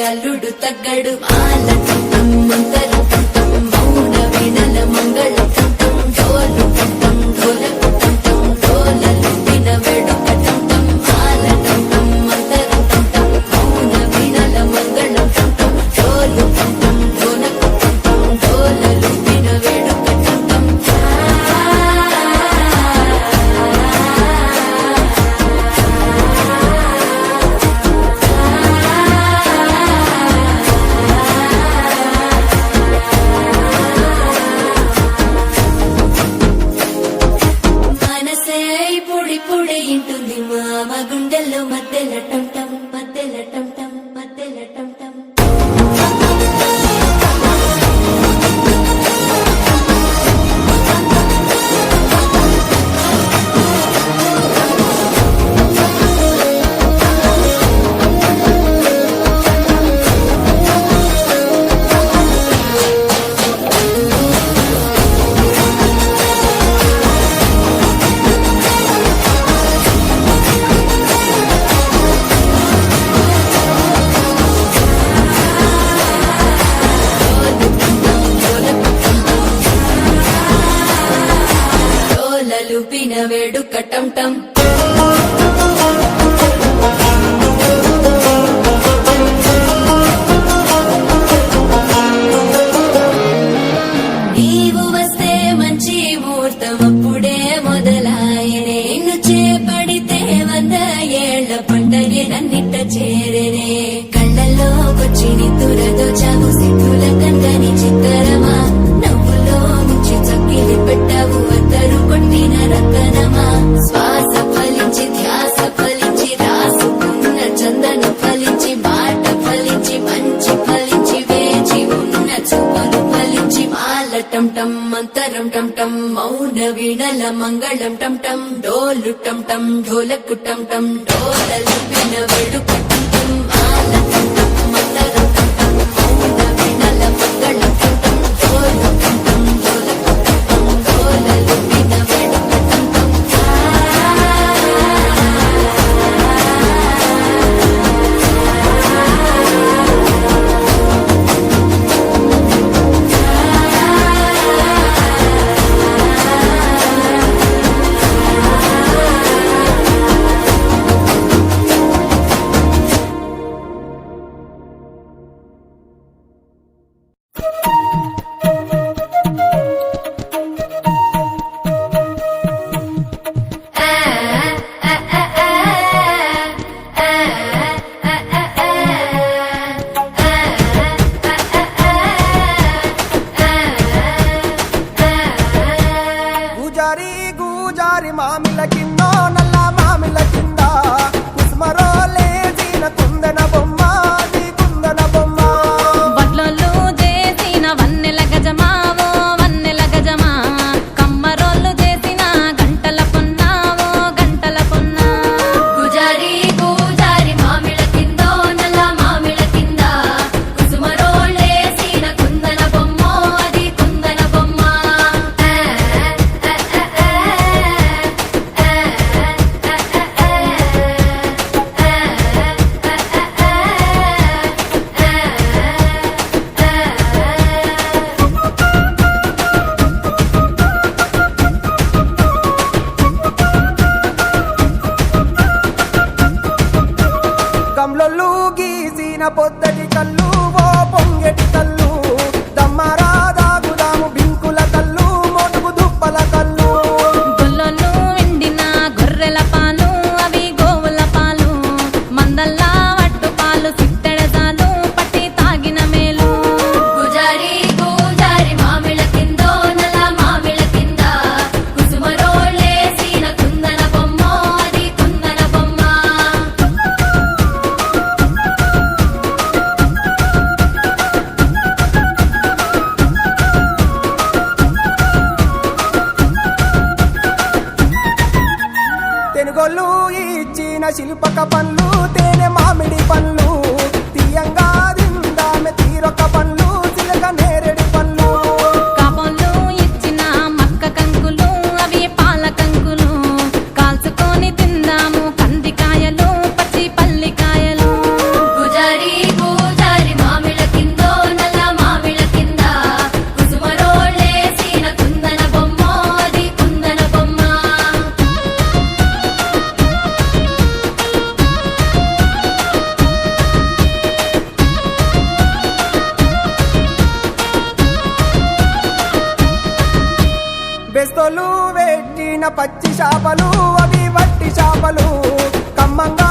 అల్లుడు తగ్గడు మాల కంఠం మంతర కంఠం మౌన వినల మంగళ కంఠం డోలు కంఠం ఢోలకు కంఠం డోలలు వినవెడు కంఠం మాల కంఠం మంతర కంఠం మౌన వినల మంగళ కంఠం డోలు కంఠం ఢోలకు కంఠం డోలలు వినవెడు కంఠం ఇంటుంది మామ గుండెల్లో మధ్యల టంటం మధ్యల టంటం మధ్యల టంటం వేడు కటంటం నీవు వస్తే మంచి ముహూర్తం అప్పుడే మొదలాయనే నిన్ను చేపడితే 100 ఏళ్ల పంటని నన్నిట్ట చేరనే కళ్ళల్లోకొచ్చి నిద్దురదోచావు సిద్ధుల కందని చిత్తరమా నవ్వులో ముంచి చక్కిలి పెట్టావు అద్దరు కొట్టిన రతనమా శ్వాస ఫలించి ధ్యాస ఫలించి రాసుకున్న చందన ఫలించి మాట ఫలించి మంచి ఫలించి వేచి ఉన్న చూపులు ఫలించి మాల టంటం మంతరం టంటం మౌన వీణల మంగళం టంటం డోలు టంటం ఢోలకు టంటం డోలలు వినవెడు టంటం మాల టంటం మంతరం టంటం మౌన వీణల మంగళం టంటం డోలు టంటం ఢోలకు టంటం డోలలు వినవెడు గూజారి మామిల కిందో నల్ల మామిల కింద కుస్మరోలే జీన కుందన బొమ్మ నీ కుందన బొమ్మ బట్లలు చేసిన వన్నెల గజమావో వన్నెల గజమా కమ్మరోళ్ళు చేసిన గంటల పొన్నావో గంటల పొన్నా గుజారి గుజారి మామిళ్ళ కిందో నల్ల మామిళ్ళ కింద కుసుమరోళ్ళేసిన కుందన బొమ్మ అది కుందన బొమ్మ కమ్లొల్లు గీసిన పొద్దటి కళ్ళు ఓ పొంగెటి కళ్ళు తీరుపక పండ్లు తేనె మామిడి పండ్లు తీయంగా దిందామె తీరొక పండ్లు చిలక నేరేడి పండ్లు కాపంలో ఇచ్చిన మక్క కంకులు అవి పాల కంకులు కాల్చుకొని తిందాము కందికాయలు పచ్చి పల్లికాయలు గుజారి గుజారి మామిళ్ళ కిందో నల్ల మామిళ్ళ కింద కుసుమరోళ్ళేసిన కుందన బొమ్మ అది కుందన బొమ్మ బెస్తోలు పెట్టిన పచ్చి చేపలు అవి వట్టి చేపలు కమ్మంగా